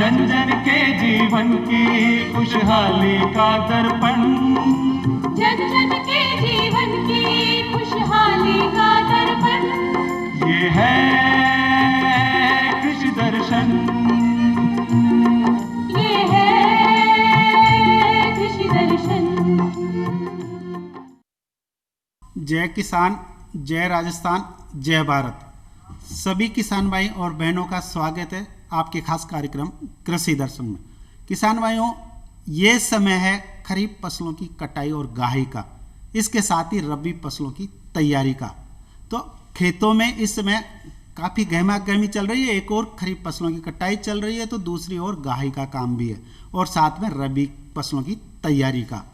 जन जन के जीवन की खुशहाली का दर्पण, जन जन के जीवन की खुशहाली का दर्पण, ये है कृषि दर्शन, ये है कृषि दर्शन। जय किसान, जय राजस्थान, जय भारत। सभी किसान भाई और बहनों का स्वागत है आपके खास कार्यक्रम कृषि दर्शन में। किसान भाइयों, ये समय है खरीफ फसलों की कटाई और गाही का, इसके साथ ही रबी फसलों की तैयारी का। तो खेतों में इस समय काफ़ी गहमा गहमी चल रही है। एक और खरीफ फसलों की कटाई चल रही है तो दूसरी ओर गाही का काम भी है, और साथ में रबी फसलों की तैयारी का।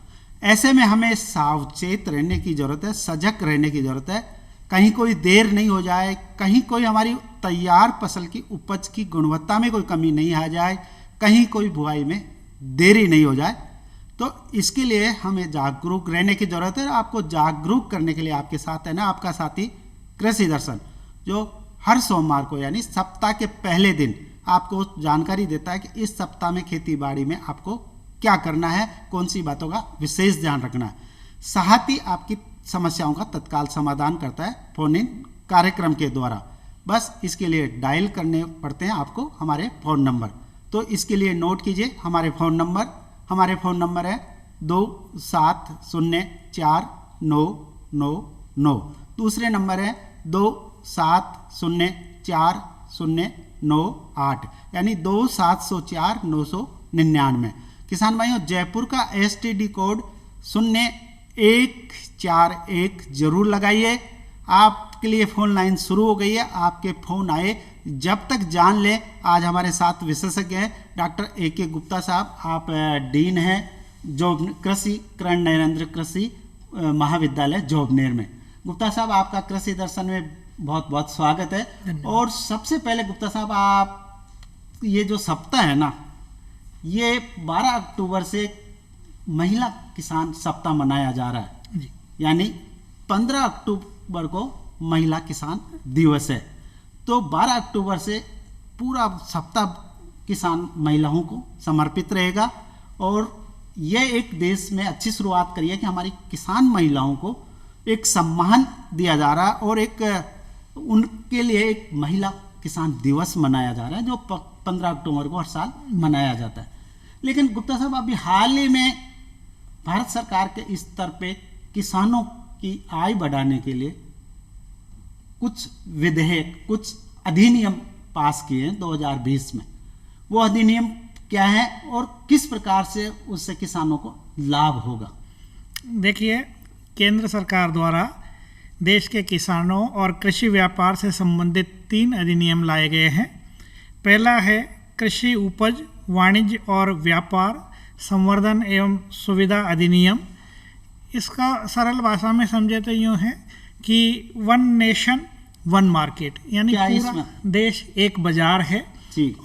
ऐसे में हमें सावचेत रहने की ज़रूरत है, सजग रहने की ज़रूरत है। कहीं कोई देर नहीं हो जाए, कहीं कोई हमारी तैयार फसल की उपज की गुणवत्ता में कोई कमी नहीं आ जाए, कहीं कोई बुआई में देरी नहीं हो जाए। तो इसके लिए हमें जागरूक रहने की ज़रूरत है। आपको जागरूक करने के लिए आपके साथ है ना आपका साथी कृषि दर्शन, जो हर सोमवार को यानी सप्ताह के पहले दिन आपको जानकारी देता है कि इस सप्ताह में खेती बाड़ी में आपको क्या करना है, कौन सी बातों का विशेष ध्यान रखना है। साथ ही आपकी समस्याओं का तत्काल समाधान करता है फोन इन कार्यक्रम के द्वारा। बस इसके लिए डायल करने पड़ते हैं आपको हमारे फ़ोन नंबर। तो इसके लिए नोट कीजिए हमारे फ़ोन नंबर है 27049999। दूसरे नंबर है 27040998, यानी 2704-999। किसान भाइयों, जयपुर का STD कोड 0141 जरूर लगाइए। आपके लिए फ़ोन लाइन शुरू हो गई है, आपके फ़ोन आए। जब तक जान लें, आज हमारे साथ विशेषज्ञ हैं डॉक्टर AK गुप्ता साहब। आप डीन हैं कृषि करण नरेंद्र कृषि महाविद्यालय जोबनेर में। गुप्ता साहब, आपका कृषि दर्शन में बहुत बहुत स्वागत है। और सबसे पहले गुप्ता साहब, आप ये जो सप्ताह है ना, ये 12 अक्टूबर से महिला किसान सप्ताह मनाया जा रहा है जी। यानी 15 अक्टूबर को महिला किसान दिवस है। तो 12 अक्टूबर से पूरा सप्ताह किसान महिलाओं को समर्पित रहेगा। और यह एक देश में अच्छी शुरुआत करी है कि हमारी किसान महिलाओं को एक सम्मान दिया जा रहा है, और एक उनके लिए एक महिला किसान दिवस मनाया जा रहा है, जो 15 अक्टूबर को हर साल मनाया जाता है। लेकिन गुप्ता साहब, अभी हाल ही में भारत सरकार के स्तर पे किसानों की आय बढ़ाने के लिए कुछ विधेयक, कुछ अधिनियम पास किए हैं 2020 में। वो अधिनियम क्या है और किस प्रकार से उससे किसानों को लाभ होगा? देखिए, केंद्र सरकार द्वारा देश के किसानों और कृषि व्यापार से संबंधित 3 अधिनियम लाए गए हैं। पहला है कृषि उपज वाणिज्य और व्यापार संवर्धन एवं सुविधा अधिनियम। इसका सरल भाषा में समझे तो यूँ है कि वन नेशन वन मार्केट, यानी पूरा देश एक बाजार है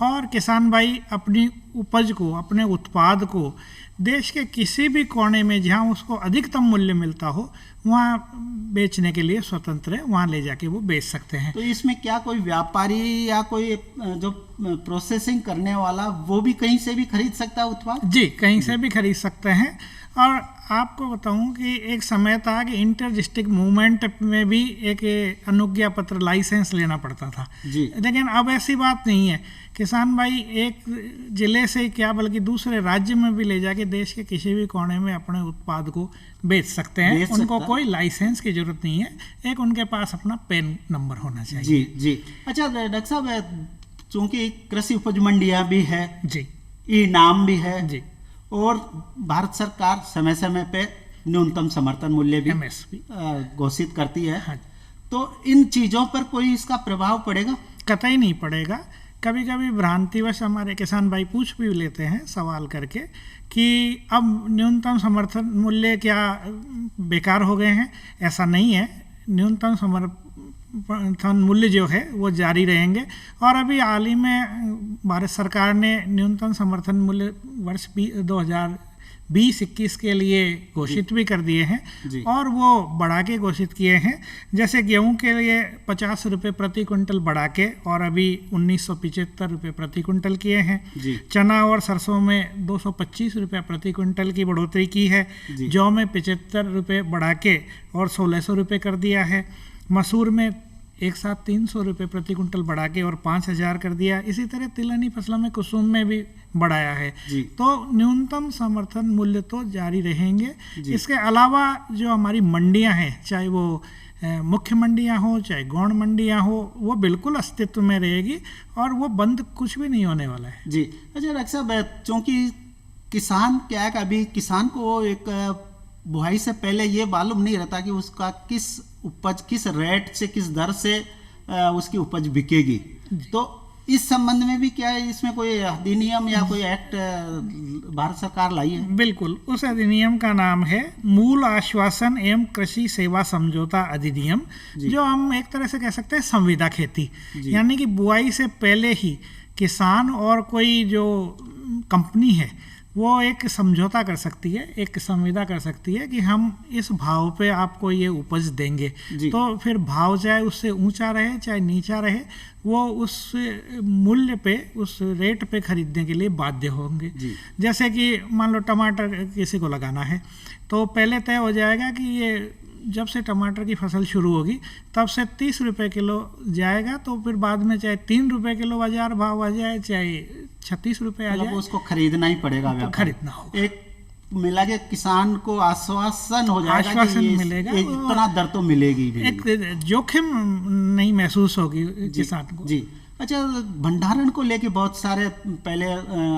और किसान भाई अपनी उपज को, अपने उत्पाद को देश के किसी भी कोने में जहाँ उसको अधिकतम मूल्य मिलता हो वहाँ बेचने के लिए स्वतंत्र है, वहाँ ले जाके वो बेच सकते हैं। तो इसमें क्या कोई व्यापारी या कोई जो प्रोसेसिंग करने वाला वो भी कहीं से भी खरीद सकता है उत्पाद? जी, कहीं से भी खरीद सकते हैं। और आपको बताऊं कि एक समय था कि इंटर डिस्ट्रिक्ट मूवमेंट में भी एक अनुज्ञा पत्र लाइसेंस लेना पड़ता था जी। लेकिन अब ऐसी बात नहीं है। किसान भाई एक ज़िले से क्या बल्कि दूसरे राज्य में भी ले जाके देश के किसी भी कोने में अपने उत्पाद को बेच सकते हैं। उनको कोई लाइसेंस की जरूरत नहीं है, एक उनके पास अपना पैन नंबर होना चाहिए। जी जी। अच्छा डॉक्टर साहब, चूँकि कृषि उपज मंडियाँ भी है जी, ई-नाम भी है जी, और भारत सरकार समय समय पे न्यूनतम समर्थन मूल्य भी MSP घोषित करती है। हाँ। तो इन चीज़ों पर कोई इसका प्रभाव पड़ेगा? कतई नहीं पड़ेगा। कभी कभी भ्रांतिवश हमारे किसान भाई पूछ भी लेते हैं सवाल करके कि अब न्यूनतम समर्थन मूल्य क्या बेकार हो गए हैं। ऐसा नहीं है, न्यूनतम समर्थन मूल्य जो है वो जारी रहेंगे। और अभी हाल ही में भारत सरकार ने न्यूनतम समर्थन मूल्य वर्ष 20-21 के लिए घोषित भी कर दिए हैं जी। और वो बढ़ा के घोषित किए हैं। जैसे गेहूं के लिए 50 रुपये प्रति क्विंटल बढ़ा के और अभी 1975 रुपये प्रति क्विंटल किए हैं। जी। चना और सरसों में 225 रुपये प्रति क्विंटल की बढ़ोतरी की है। जी। जौ में 75 रुपये बढ़ा के और 1600 रुपये कर दिया है। मसूर में एक साथ 300 रुपये प्रति कुंटल बढ़ा के और 5000 कर दिया। इसी तरह तिलहनी फसलों में कुसुम में भी बढ़ाया है। जी। तो न्यूनतम समर्थन मूल्य तो जारी रहेंगे। जी। इसके अलावा जो हमारी मंडियां हैं, चाहे वो मुख्य मंडियां हो चाहे गौण मंडियां हो, वो बिल्कुल अस्तित्व में रहेगी और वो बंद कुछ भी नहीं होने वाला है। जी। अच्छा डॉक्टर साहब, चूँकि किसान क्या है कि अभी किसान को एक बुआई से पहले ये मालूम नहीं रहता कि उसका किस उपज, किस रेट से, किस दर से उसकी उपज बिकेगी। तो इस संबंध में भी क्या है, इसमें कोई अधिनियम या कोई एक्ट भारत सरकार लाई है? बिल्कुल, उस अधिनियम का नाम है मूल आश्वासन एवं कृषि सेवा समझौता अधिनियम, जो हम एक तरह से कह सकते हैं संविदा खेती। यानी कि बुआई से पहले ही किसान और कोई जो कंपनी है वो एक समझौता कर सकती है, एक संविदा कर सकती है कि हम इस भाव पे आपको ये उपज देंगे। तो फिर भाव चाहे उससे ऊंचा रहे चाहे नीचा रहे, वो उस मूल्य पे, उस रेट पे खरीदने के लिए बाध्य होंगे। जैसे कि मान लो टमाटर किसी को लगाना है तो पहले तय हो जाएगा कि ये जब से टमाटर की फसल शुरू होगी तब से 30 रुपये किलो जाएगा, तो फिर बाद में चाहे 3 रुपये किलो बाजार भाव आ जाए चाहे 36 रुपये आ जाए, उसको खरीदना ही पड़ेगा। तो खरीदना होगा। एक मिला के किसान को आश्वासन हो जाएगा, आश्वासन मिलेगा, इतना दर तो मिलेगी भी। एक जोखिम नहीं महसूस होगी किसान को। जी। अच्छा, भंडारण को लेके बहुत सारे पहले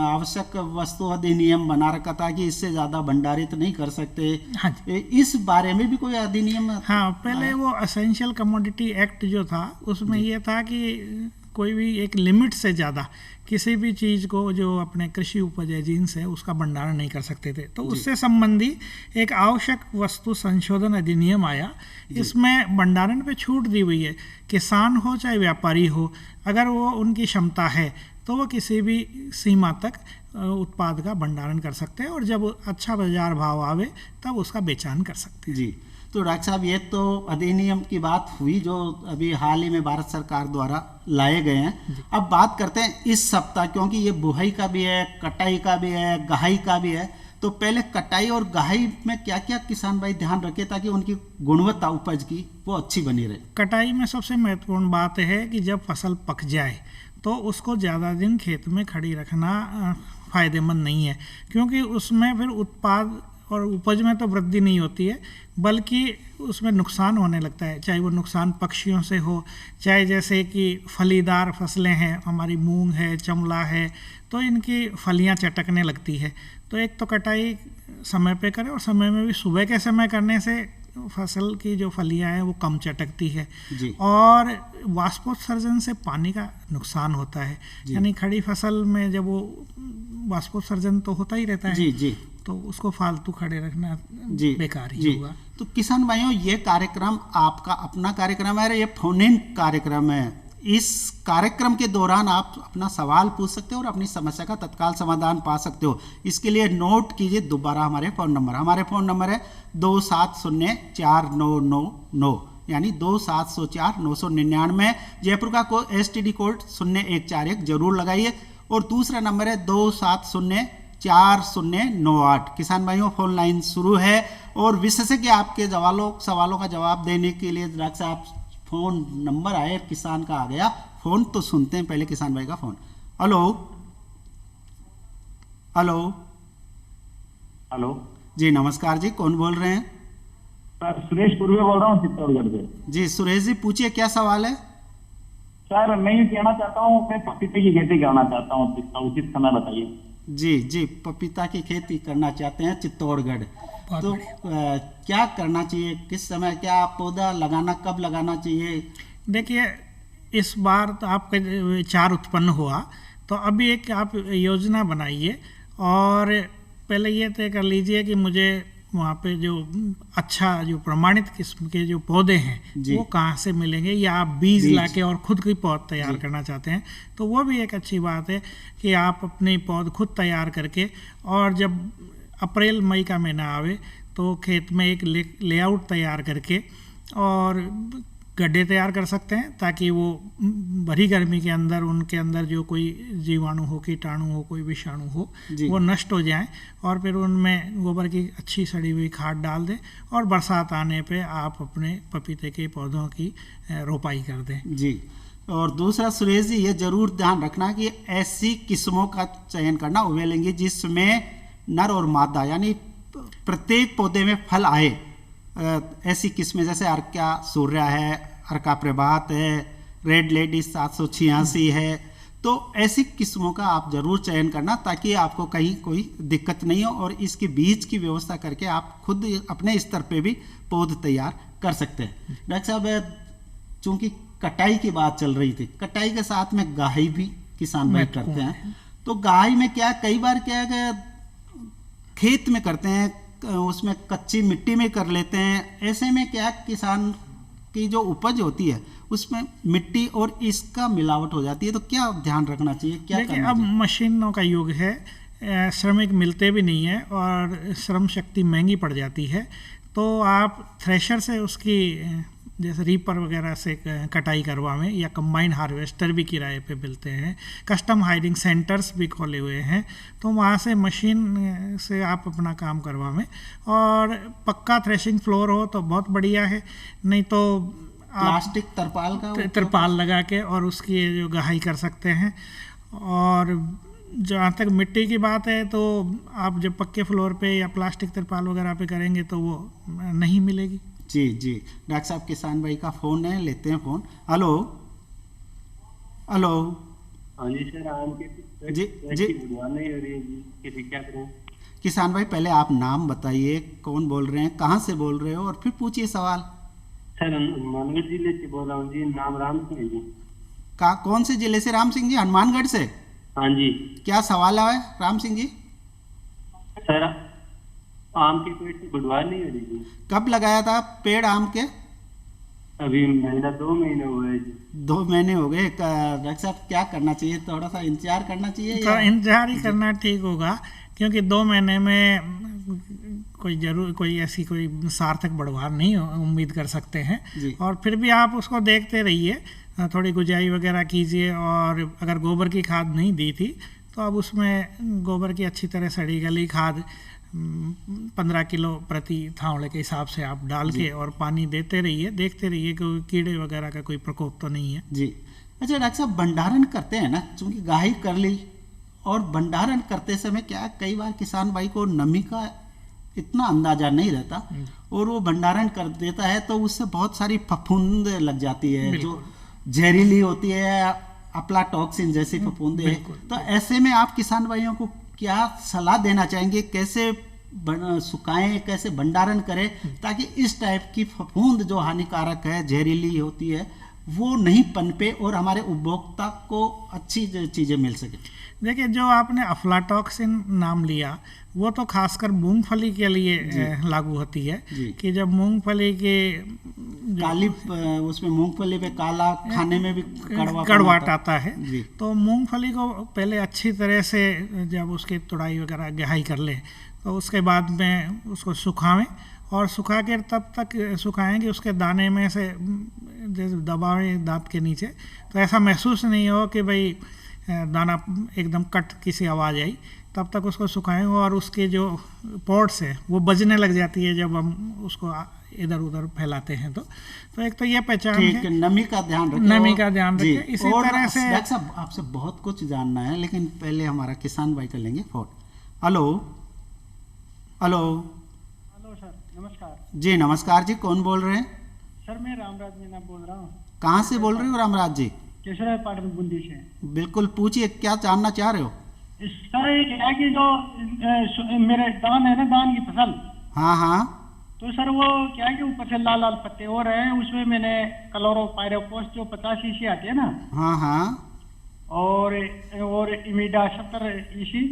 आवश्यक वस्तु अधिनियम बना रखा था कि इससे ज़्यादा भंडारित नहीं कर सकते। हाँ, इस बारे में भी कोई अधिनियम? हाँ, पहले वो असेंशियल कमोडिटी एक्ट जो था उसमें ये था कि कोई भी एक लिमिट से ज़्यादा किसी भी चीज़ को जो अपने कृषि उपज एजेंस है उसका भंडारण नहीं कर सकते थे। तो उससे संबंधी एक आवश्यक वस्तु संशोधन अधिनियम आया। इसमें भंडारण पे छूट दी हुई है। किसान हो चाहे व्यापारी हो, अगर वो उनकी क्षमता है तो वो किसी भी सीमा तक उत्पाद का भंडारण कर सकते हैं और जब अच्छा बाजार भाव आवे तब उसका बेचान कर सकते हैं। जी। तो डॉक्टर साहब, ये तो अधिनियम की बात हुई जो अभी हाल ही में भारत सरकार द्वारा लाए गए हैं। अब बात करते हैं इस सप्ताह, क्योंकि ये बुआई का भी है, कटाई का भी है, गहाई का भी है। तो पहले कटाई और गहाई में क्या क्या किसान भाई ध्यान रखे ताकि उनकी गुणवत्ता उपज की वो अच्छी बनी रहे? कटाई में सबसे महत्वपूर्ण बात है कि जब फसल पक जाए तो उसको ज़्यादा दिन खेत में खड़ी रखना फ़ायदेमंद नहीं है, क्योंकि उसमें फिर उत्पाद और उपज में तो वृद्धि नहीं होती है बल्कि उसमें नुकसान होने लगता है। चाहे वो नुकसान पक्षियों से हो, चाहे जैसे कि फलीदार फसलें हैं, हमारी मूंग है, चमला है, तो इनकी फलियां चटकने लगती है। तो एक तो कटाई समय पे करें और समय में भी सुबह के समय करने से फसल की जो फलियां हैं वो कम चटकती है। और वाष्पोत्सर्जन से पानी का नुकसान होता है। यानी खड़ी फसल में जब वो वाष्पोत्सर्जन तो होता ही रहता है, तो उसको फालतू खड़े रखना बेकार ही होगा। तो किसान भाइयों, ये कार्यक्रम आपका अपना कार्यक्रम है, ये फोन इन कार्यक्रम है। इस कार्यक्रम के दौरान आप अपना सवाल पूछ सकते हो और अपनी समस्या का तत्काल समाधान पा सकते हो। इसके लिए नोट कीजिए दोबारा हमारे फ़ोन नंबर है 27049999, यानी 2704-999। जयपुर का STD कोड 0141 जरूर लगाइए। और दूसरा नंबर है 2704-4098। किसान भाइयों, फोन लाइन शुरू है और विशेषज्ञ आपके सवालों का जवाब देने के लिए डॉक्टर साहब फोन नंबर आए, किसान का आ गया फोन, तो सुनते हैं पहले किसान भाई का फोन। हेलो हेलो हेलो जी, नमस्कार जी, कौन बोल रहे हैं? सर, सुरेश पूर्वे बोल रहा हूँ चित्तौड़गढ़ से। जी सुरेश जी, पूछिए क्या सवाल है? सर, मैं ये कहना चाहता हूँ, मैं पपीते की खेती करना चाहता हूँ, इसका उचित समय बताइए। जी, पपीता की खेती करना चाहते हैं चित्तौड़गढ़, तो क्या करना चाहिए, किस समय, क्या पौधा लगाना, कब लगाना चाहिए? देखिए, इस बार तो आपका विचार उत्पन्न हुआ तो अभी एक आप योजना बनाइए और पहले ये तय कर लीजिए कि मुझे वहाँ पे जो अच्छा जो प्रमाणित किस्म के जो पौधे हैं वो कहाँ से मिलेंगे, या आप बीज लाके और खुद की पौध तैयार करना चाहते हैं तो वो भी एक अच्छी बात है कि आप अपनी पौध खुद तैयार करके, और जब अप्रैल मई का महीना आवे तो खेत में एक लेआउट तैयार करके और गड्ढे तैयार कर सकते हैं, ताकि वो भरी गर्मी के अंदर उनके अंदर जो कोई जीवाणु हो, कीटाणु हो, कोई विषाणु हो, वो नष्ट हो जाए, और फिर उनमें गोबर की अच्छी सड़ी हुई खाद डाल दें और बरसात आने पे आप अपने पपीते के पौधों की रोपाई कर दें। जी। और दूसरा सुरेश जी, ये जरूर ध्यान रखना कि ऐसी किस्मों का चयन करना उगे लेंगे जिसमें नर और मादा यानी प्रत्येक पौधे में फल आए। ऐसी किस्में जैसे अर्का सूर्या है, अर्का प्रभात है, रेड लेडीज 786 है, तो ऐसी किस्मों का आप जरूर चयन करना ताकि आपको कहीं कोई दिक्कत नहीं हो, और इसके बीज की व्यवस्था करके आप खुद अपने स्तर पे भी पौध तैयार कर सकते हैं। डॉक्टर साहब, चूंकि कटाई की बात चल रही थी, कटाई के साथ में गाही भी किसान भाई करते हैं, तो गाही में क्या कई बार क्या है खेत में करते हैं, उसमें कच्ची मिट्टी में कर लेते हैं। ऐसे में क्या किसान की जो उपज होती है उसमें मिट्टी और इसका मिलावट हो जाती है, तो क्या ध्यान रखना चाहिए, क्या देखिए करना अब चाहिए? मशीनों का युग है, श्रमिक मिलते भी नहीं है और श्रम शक्ति महंगी पड़ जाती है, तो आप थ्रेशर से उसकी जैसे रीपर वगैरह से कटाई करवाएं, या कंबाइन हार्वेस्टर भी किराए पे मिलते हैं, कस्टम हायरिंग सेंटर्स भी खोले हुए हैं, तो वहाँ से मशीन से आप अपना काम करवाएं। और पक्का थ्रेशिंग फ्लोर हो तो बहुत बढ़िया है, नहीं तो प्लास्टिक तरपाल का तरपाल लगा के और उसकी जो गहाई कर सकते हैं। और जहाँ तक मिट्टी की बात है, तो आप जब पक्के फ्लोर पे या प्लास्टिक तरपाल वगैरह पे करेंगे तो वो नहीं मिलेगी। जी जी। डॉक्टर साहब, किसान भाई का फोन है, लेते हैं फोन। Hello hello. हाँ जी सर, आम के जी जी। नहीं हो रही है जी, किसी क्या करूं? किसान भाई, पहले आप नाम बताइए, कौन बोल रहे हैं, कहाँ से बोल रहे हो, और फिर पूछिए सवाल। सर हनुमानगढ़ जिले से बोल रहा हूँ जी, नाम राम सिंह है जी। कौन से जिले से? राम सिंह जी, हनुमानगढ़ से। हाँ जी। क्या सवाल है राम सिंह जी? सर आम के पेड़ से बुढ़वा नहीं हो रही जी। कब लगाया था पेड़ आम के? अभी महीना 2 महीने हुए हैं जी। 2 महीने हो गए। डॉक्टर साहब, क्या करना चाहिए, थोड़ा सा इंतजार करना चाहिए तो इंतजार ही करना ठीक होगा, क्योंकि 2 महीने में कोई ऐसी कोई सार्थक बढ़वार नहीं उम्मीद कर सकते हैं। और फिर भी आप उसको देखते रहिए, थोड़ी गुजाई वगैरह कीजिए, और अगर गोबर की खाद नहीं दी थी तो अब उसमें गोबर की अच्छी तरह सड़ी गली खाद 15 किलो प्रति थावड़े के हिसाब से आप डाल के और पानी देते रहिए, देखते रहिए कि कीड़े वगैरह का कोई प्रकोप तो नहीं है जी। अच्छा डॉक्टर साहब, भंडारण करते हैं ना, चूंकि गाही कर ली, और भंडारण करते समय क्या कई बार किसान भाई को नमी का इतना अंदाजा नहीं रहता, और वो भंडारण कर देता है तो उससे बहुत सारी फफूंद लग जाती है जो जहरीली होती है, अप्लाटॉक्सिन जैसी फफूंदे। तो ऐसे में आप किसान भाइयों को क्या सलाह देना चाहेंगे, कैसे सुखाएं, कैसे भंडारण करें ताकि इस टाइप की फफूंद जो हानिकारक है, जहरीली होती है, वो नहीं पनपे और हमारे उपभोक्ता को अच्छी चीजें मिल सके? देखिए, जो आपने अफ्लाटॉक्सिन नाम लिया वो तो खासकर मूंगफली के लिए लागू होती है कि जब मूंगफली के काली उसमें मूंगफली पे काला खाने में भी कड़वाट आता है, तो मूंगफली को पहले अच्छी तरह से जब उसकी तुड़ाई वगैरह गहाई कर ले तो उसके बाद में उसको सुखावें, और सुखा के तब तक सुखाएं कि उसके दाने में से जैसे दबावें दांत के नीचे तो ऐसा महसूस नहीं हो कि भाई दाना एकदम कट किसी आवाज़ आई, तब तक उसको सुखाएं। और उसके जो पॉट्स है वो बजने लग जाती है जब हम उसको इधर उधर फैलाते हैं, तो एक तो ये पहचान है, नमी का ध्यान रखें, नमी का ध्यान रखें। इसी तरह से डॉक्टर साहब, आपसे बहुत कुछ जानना है, लेकिन पहले हमारा किसान भाई कर लेंगे phone. Hello hello hello sir, नमस्कार जी। नमस्कार जी, कौन बोल रहे हैं? सर मैं रामराज मीना बोल रहा हूँ। कहाँ से बोल रहे हो रामराज जी? केशरा पाटन बूंदी से। बिल्कुल, पूछिए, क्या जानना चाह रहे हो? सर ये क्या है कि जो मेरे धान है ना, धान की फसल, हाँ हाँ, तो सर वो क्या है कि ऊपर से लाल लाल पत्ते हो रहे हैं, उसमें मैंने क्लोरोपाइरोफॉस जो 50 ईसी आती है ना, हाँ हाँ, और इमिडा 70 ईसी,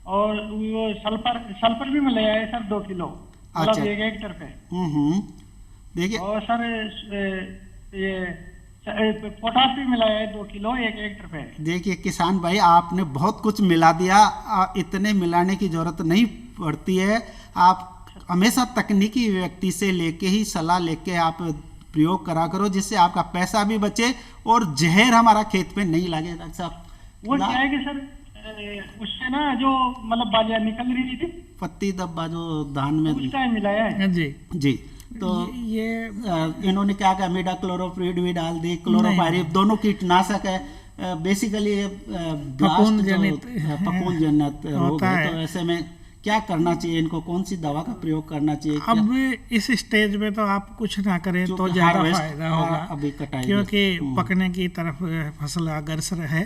और वो सल्फर भी मिल है सर 2 किलो, मतलब 1 हेक्टेयर पे। देखिए, और सर ये पोटास भी मिलाया है 2 किलो 1 हेक्टर पे। देखिए किसान भाई, आपने बहुत कुछ मिला दिया, इतने मिलाने की जरूरत नहीं पड़ती है। आप हमेशा तकनीकी व्यक्ति से लेके ही सलाह लेके आप प्रयोग करा करो, जिससे आपका पैसा भी बचे और जहर हमारा खेत पे नहीं लगे। डॉक्टर साहब, वो क्या है कि सर उससे ना जो मतलब बालियां निकल रही थी, पत्ती दब्बा जो धान में, उस टाइम मिलाया है जी जी। तो ये इन्होंने क्या कहा, मीडा क्लोरोप्रिड भी डाल दी, क्लोरोपाइरिफ, दोनों कीटनाशक है। बेसिकली फफूंद जनित फफूंद जनित रोग है। तो ऐसे में क्या करना चाहिए, इनको कौन सी दवा का प्रयोग करना चाहिए? अब इस स्टेज में तो आप कुछ ना करें तो ज़्यादा फायदा होगा, अभी कटाई क्योंकि पकने की तरफ फसल अग्रसर है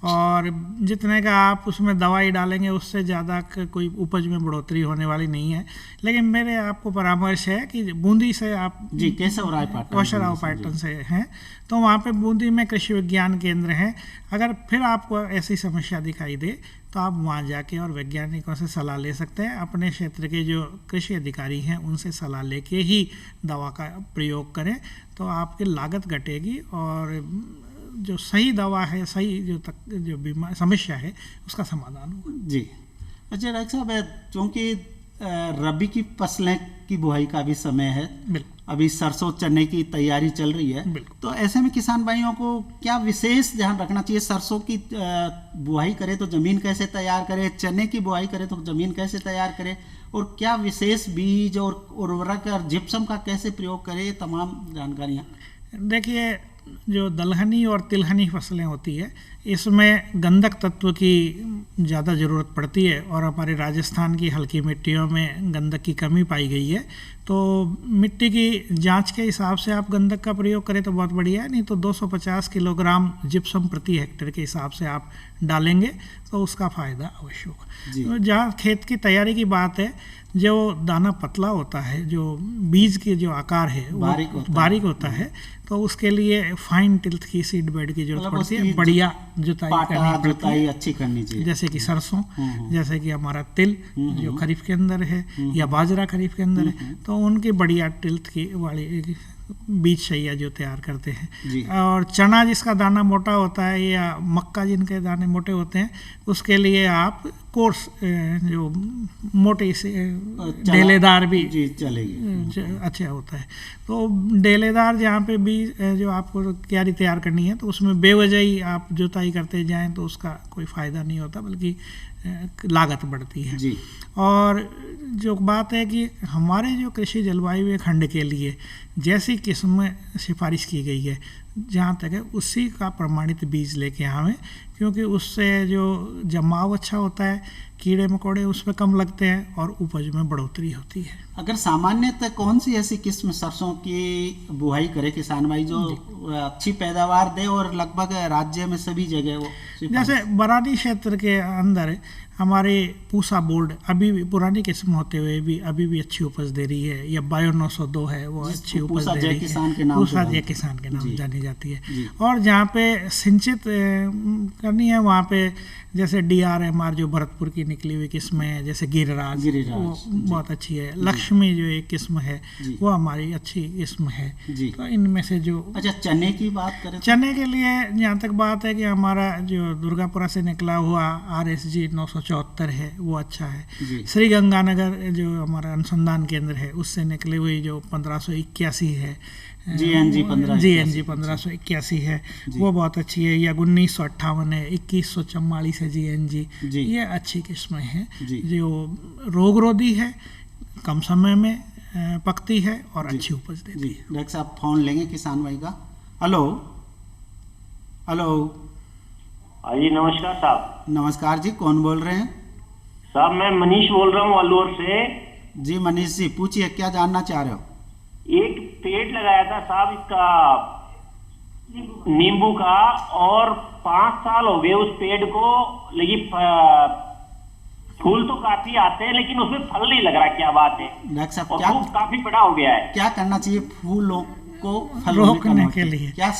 और जितने का आप उसमें दवाई डालेंगे उससे ज़्यादा कोई उपज में बढ़ोतरी होने वाली नहीं है। लेकिन मेरे आपको परामर्श है कि बूंदी से आप जी केशवराव पाटन से हैं तो वहाँ पे बूंदी में कृषि विज्ञान केंद्र है। अगर फिर आपको ऐसी समस्या दिखाई दे तो आप वहाँ जाके और वैज्ञानिकों से सलाह ले सकते हैं। अपने क्षेत्र के जो कृषि अधिकारी हैं उनसे सलाह लेके ही दवा का प्रयोग करें तो आपकी लागत घटेगी और जो सही दवा है, सही जो बीमारी समस्या है उसका समाधान होगा। जी अच्छा डॉक्टर साहब, क्योंकि रबी की फसलें की बुआई का भी समय है, अभी सरसों चने की तैयारी चल रही है, तो ऐसे में किसान भाइयों को क्या विशेष ध्यान रखना चाहिए? सरसों की बुआई करे तो जमीन कैसे तैयार करे, चने की बुआई करे तो जमीन कैसे तैयार करे, और क्या विशेष बीज और उर्वरक और जिप्सम का कैसे प्रयोग करे, ये तमाम जानकारियाँ। देखिए, जो दलहनी और तिलहनी फसलें होती है इसमें गंधक तत्व की ज़्यादा ज़रूरत पड़ती है और हमारे राजस्थान की हल्की मिट्टियों में गंधक की कमी पाई गई है। तो मिट्टी की जांच के हिसाब से आप गंधक का प्रयोग करें तो बहुत बढ़िया है, नहीं तो 250 किलोग्राम जिप्सम प्रति हेक्टेयर के हिसाब से आप डालेंगे तो उसका फ़ायदा अवश्य होगा। तो जहाँ खेत की तैयारी की बात है, जो दाना पतला होता है, जो बीज के जो आकार है वो बारीक होता है, तो उसके लिए फाइन टिल्थ की सीड बेड की जरूरत पड़ती है। बढ़िया जुताई अच्छी करनी चाहिए, जैसे कि सरसों, जैसे कि हमारा तिल जो खरीफ के अंदर है या बाजरा खरीफ के अंदर है, तो उनकी बढ़िया टिल्थ की वाली बीज शैया जो तैयार करते हैं। और चना जिसका दाना मोटा होता है या मक्का जिनके दाने मोटे होते हैं, उसके लिए आप कोर्स जो मोटे से डेलेदार भी चलेगी, अच्छा होता है। तो डेलेदार जहाँ पे बीज जो आपको क्यारी तैयार करनी है तो उसमें बेवजह ही आप जुताई करते जाएं तो उसका कोई फ़ायदा नहीं होता, बल्कि लागत बढ़ती है। और जो बात है कि हमारे जो कृषि जलवायु खंड के लिए जैसी किस्म सिफारिश की गई है, जहाँ तक है उसी का प्रमाणित बीज लेके आवें, क्योंकि उससे जो जमाव अच्छा होता है, कीड़े मकोड़े उस पर कम लगते हैं और उपज में बढ़ोतरी होती है। अगर सामान्यतः कौन सी ऐसी किस्म सरसों की बुआई करे किसान भाई जो अच्छी पैदावार दे और लगभग राज्य में सभी जगह वो? जैसे बरानी क्षेत्र के अंदर हमारे पूसा बोर्ड अभी भी पुरानी किस्म होते हुए भी अभी भी अच्छी उपज दे रही है, या बायो 902 है वो अच्छी उपज दे रही है, पूसा जय किसान के नाम जानी जाती है। और जहाँ पे सिंचित करनी है वहाँ पे जैसे DRMR जो भरतपुर की निकली हुई किस्म है, जैसे गिरिराज वो बहुत अच्छी है। लक्ष्मी जो एक किस्म है वो हमारी अच्छी किस्म है। तो इनमें से जो अच्छा चने की बात करें, चने के लिए जहाँ तक बात है कि हमारा जो दुर्गापुरा से निकला हुआ RSG 974 है वो अच्छा है। श्री गंगानगर जो हमारा अनुसंधान केंद्र है उससे निकली हुई जो 1581 है, GNG 1581 है, वो बहुत अच्छी है। या 1958 है, 2144 है GNG, ये अच्छी किस्में हैं जो रोगरोधी है, कम समय में पकती है और अच्छी उपज देती है। डॉक्टर साहब फोन लेंगे किसान भाई का। Hello hello. जी नमस्कार साहब। नमस्कार जी, कौन बोल रहे हैं? साहब मैं मनीष बोल रहा हूँ अलवर से। जी मनीष जी, पूछिए क्या जानना चाह रहे हो? एक पेड़ लगाया था साहब इसका नींबू का, और 5 साल हो गए उस पेड़ को, लेकिन फूल तो काफी आते हैं लेकिन उसमें फल नहीं लग रहा, क्या बात है? डॉक्टर साहब क्या काफी बड़ा हो गया है, क्या करना चाहिए फूलों को फल रोकने के लिए? क्या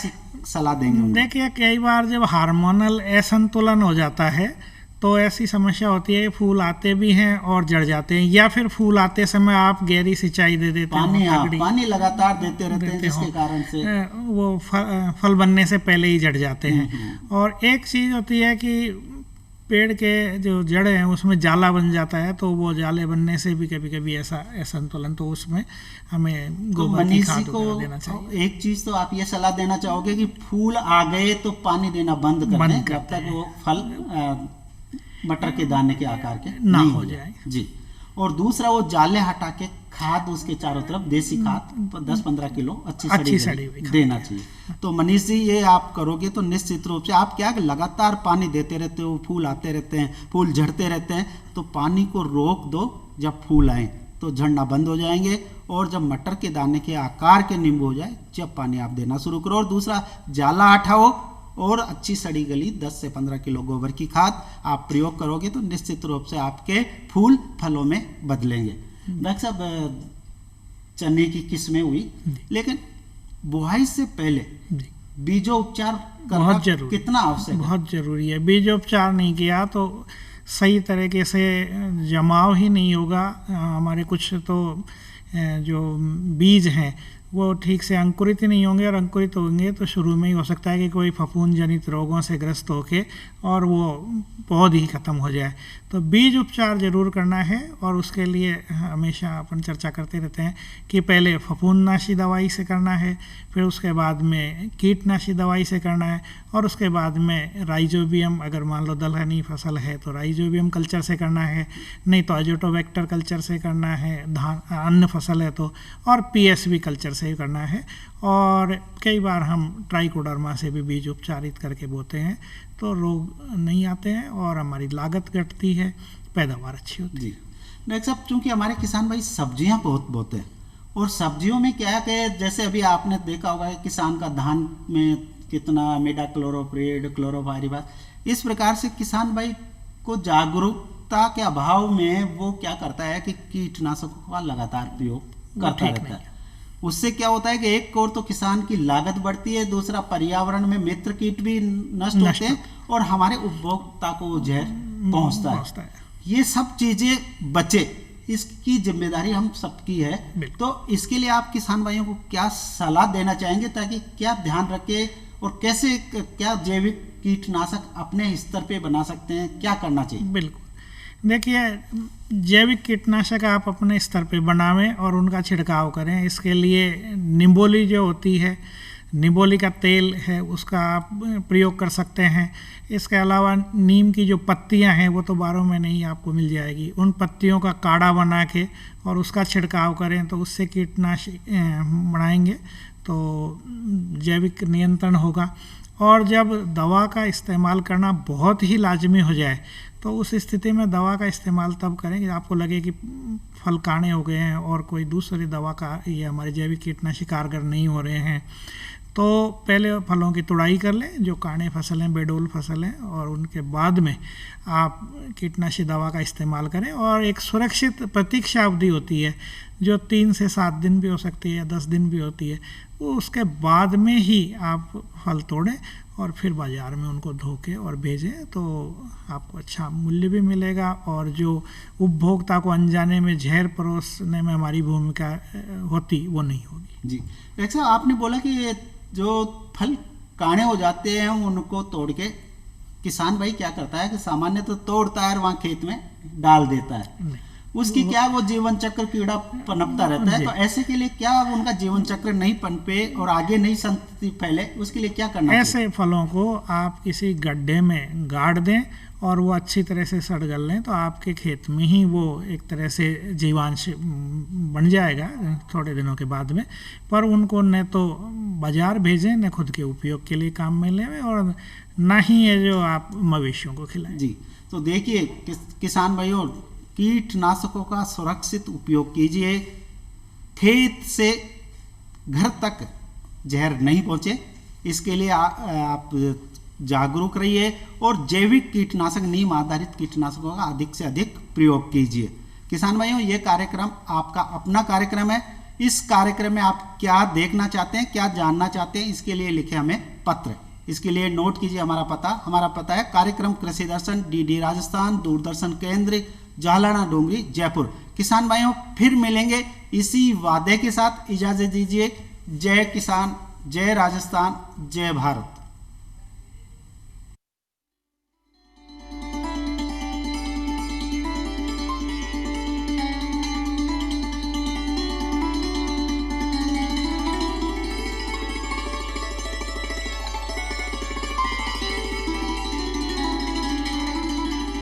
सलाह देंगे? देखिए, कई बार जब हार्मोनल असंतुलन हो जाता है तो ऐसी समस्या होती है कि फूल आते भी हैं और जड़ जाते हैं, या फिर फूल आते समय आप गहरी सिंचाई दे देते हो, पानी लगातार देते रहते हैं, जिसके कारण से वो फल बनने से पहले ही जड़ जाते हैं। और एक चीज़ होती है कि पेड़ के जो जड़ हैं उसमें जाला बन जाता है, तो वो जाले बनने से भी कभी कभी ऐसा असंतुलन, तो उसमें हमें गोबर की खाद वगैरह देना चाहिए। एक चीज तो आप ये सलाह देना चाहोगे कि फूल आ गए तो पानी देना बंद कर दें, जब तक वो फल मटर के दाने के आकार के ना नहीं हो जाए। जी। और दूसरा वो जाले हटा के खाद उसके चारों तरफ देसी खाद 10-15 किलो अच्छी सड़ी हुई देना चाहिए। तो मनीष जी ये आप करोगे तो निश्चित रूप से आप क्या लगातार पानी देते रहते हो, फूल आते रहते हैं, फूल झड़ते रहते हैं, तो पानी को रोक दो। जब फूल आए तो झड़ना बंद हो जाएंगे, और जब मटर के दाने के आकार के नींबू हो जाए जब पानी आप देना शुरू करो। और दूसरा जाला हटाओ और अच्छी सड़ी गली 10 से 15 किलो गोबर की खाद आप प्रयोग करोगे तो निश्चित रूप से आपके फूल फलों में बदलेंगे। डॉक्टर साहब, चने की किस्में हुई, लेकिन बुआई से पहले बीजोपचार करना बहुत जरूरी, कितना आवश्यक है? बहुत जरूरी है। बीजोपचार नहीं किया तो सही तरीके से जमाव ही नहीं होगा। हमारे कुछ तो जो बीज हैं वो ठीक से अंकुरित ही नहीं होंगे, और अंकुरित होंगे तो शुरू में ही हो सकता है कि कोई फफूंद जनित रोगों से ग्रस्त होके और वो पौध ही ख़त्म हो जाए। तो बीज उपचार ज़रूर करना है, और उसके लिए हमेशा अपन चर्चा करते रहते हैं कि पहले फफूंदनाशी दवाई से करना है, फिर उसके बाद में कीटनाशी दवाई से करना है, और उसके बाद में राइजोबियम, अगर मान लो दलहनी फसल है तो राइजोबियम कल्चर से करना है, नहीं तो अजोटोबैक्टर कल्चर से करना है, धान अन्न फसल है तो, और पीएसबी कल्चर से करना है। और कई बार हम ट्राइकोडर्मा से भी बीज उपचारित करके बोते हैं, तो रोग नहीं आते हैं और हमारी लागत घटती है, पैदावार अच्छी होती है। डॉक्टर साहब, चूँकि हमारे किसान भाई सब्जियां बहुत बोते हैं, और सब्जियों में क्या है कि जैसे अभी आपने देखा होगा कि किसान का धान में कितना इमिडाक्लोरोप्रिड, क्लोरोपाइरिफास, इस प्रकार से किसान भाई को जागरूकता के अभाव में वो क्या करता है कि कीटनाशकों का लगातार प्रयोग करता रहता है। उससे क्या होता है कि एक ओर तो किसान की लागत बढ़ती है, दूसरा पर्यावरण में मित्र कीट भी नष्ट होते हैं, और हमारे उपभोक्ता को जहर पहुंचता है। ये सब चीजें बचे, इसकी जिम्मेदारी हम सबकी है। तो इसके लिए आप किसान भाइयों को क्या सलाह देना चाहेंगे, ताकि क्या ध्यान रखे और कैसे क्या जैविक कीटनाशक अपने स्तर पे बना सकते हैं, क्या करना चाहिए? बिल्कुल, देखिए जैविक कीटनाशक आप अपने स्तर पे बनावें और उनका छिड़काव करें। इसके लिए निम्बोली जो होती है, निम्बोली का तेल है, उसका आप प्रयोग कर सकते हैं। इसके अलावा नीम की जो पत्तियां हैं वो तो 12 महीने ही आपको मिल जाएगी, उन पत्तियों का काढ़ा बना के और उसका छिड़काव करें तो उससे कीटनाशक बनाएंगे तो जैविक नियंत्रण होगा। और जब दवा का इस्तेमाल करना बहुत ही लाजमी हो जाए तो उस स्थिति में दवा का इस्तेमाल तब करें कि आपको लगे कि फल काणे हो गए हैं और कोई दूसरी दवा का ये हमारे जैविक कीटनाशक कारगर नहीं हो रहे हैं, तो पहले फलों की तुड़ाई कर लें जो काणे फसल हैं, बेडोल फसल हैं, और उनके बाद में आप कीटनाशी दवा का इस्तेमाल करें। और एक सुरक्षित प्रतीक्षा अवधि होती है जो 3 से 7 दिन भी हो सकती है या 10 दिन भी होती है, वो उसके बाद में ही आप फल तोड़ें और फिर बाज़ार में उनको धो के और भेजें, तो आपको अच्छा मूल्य भी मिलेगा और जो उपभोक्ता को अनजाने में जहर परोसने में हमारी भूमिका होती वो नहीं होगी। जी, डॉक्टर साहब आपने बोला कि जो फल काणे हो जाते हैं उनको तोड़ के किसान भाई क्या करता है कि सामान्य तो तोड़ता है और वहाँ खेत में डाल देता है, उसकी क्या वो जीवन चक्र कीड़ा पनपता रहता है, तो ऐसे के लिए क्या उनका जीवन चक्र नहीं पनपे और आगे नहीं संतति फैले, उसके लिए क्या करना चाहिए? ऐसे फलों को आप किसी गड्ढे में गाड़ दें और वो अच्छी तरह से सड़ गल लें तो आपके खेत में ही वो एक तरह से जीवांश बन जाएगा थोड़े दिनों के बाद में। पर उनको न तो बाजार भेजें, न खुद के उपयोग के लिए काम में लें, और ना ही ये जो आप मवेशियों को खिलाएं। जी, तो देखिए किसान भाइयों, कीटनाशकों का सुरक्षित उपयोग कीजिए, खेत से घर तक जहर नहीं पहुंचे, इसके लिए आप जागरूक रहिए और जैविक कीटनाशक, नीम आधारित कीटनाशकों का अधिक से अधिक प्रयोग कीजिए। किसान भाइयों, ये कार्यक्रम आपका अपना कार्यक्रम है, इस कार्यक्रम में आप क्या देखना चाहते हैं, क्या जानना चाहते हैं, इसके लिए लिखे हमें पत्र। इसके लिए नोट कीजिए हमारा पता है कार्यक्रम कृषि दर्शन, डीडी राजस्थान, दूरदर्शन केंद्र, जालाना डोंगरी, जयपुर। किसान भाइयों फिर मिलेंगे इसी वादे के साथ, इजाजत दीजिए। जय किसान, जय राजस्थान, जय भारत।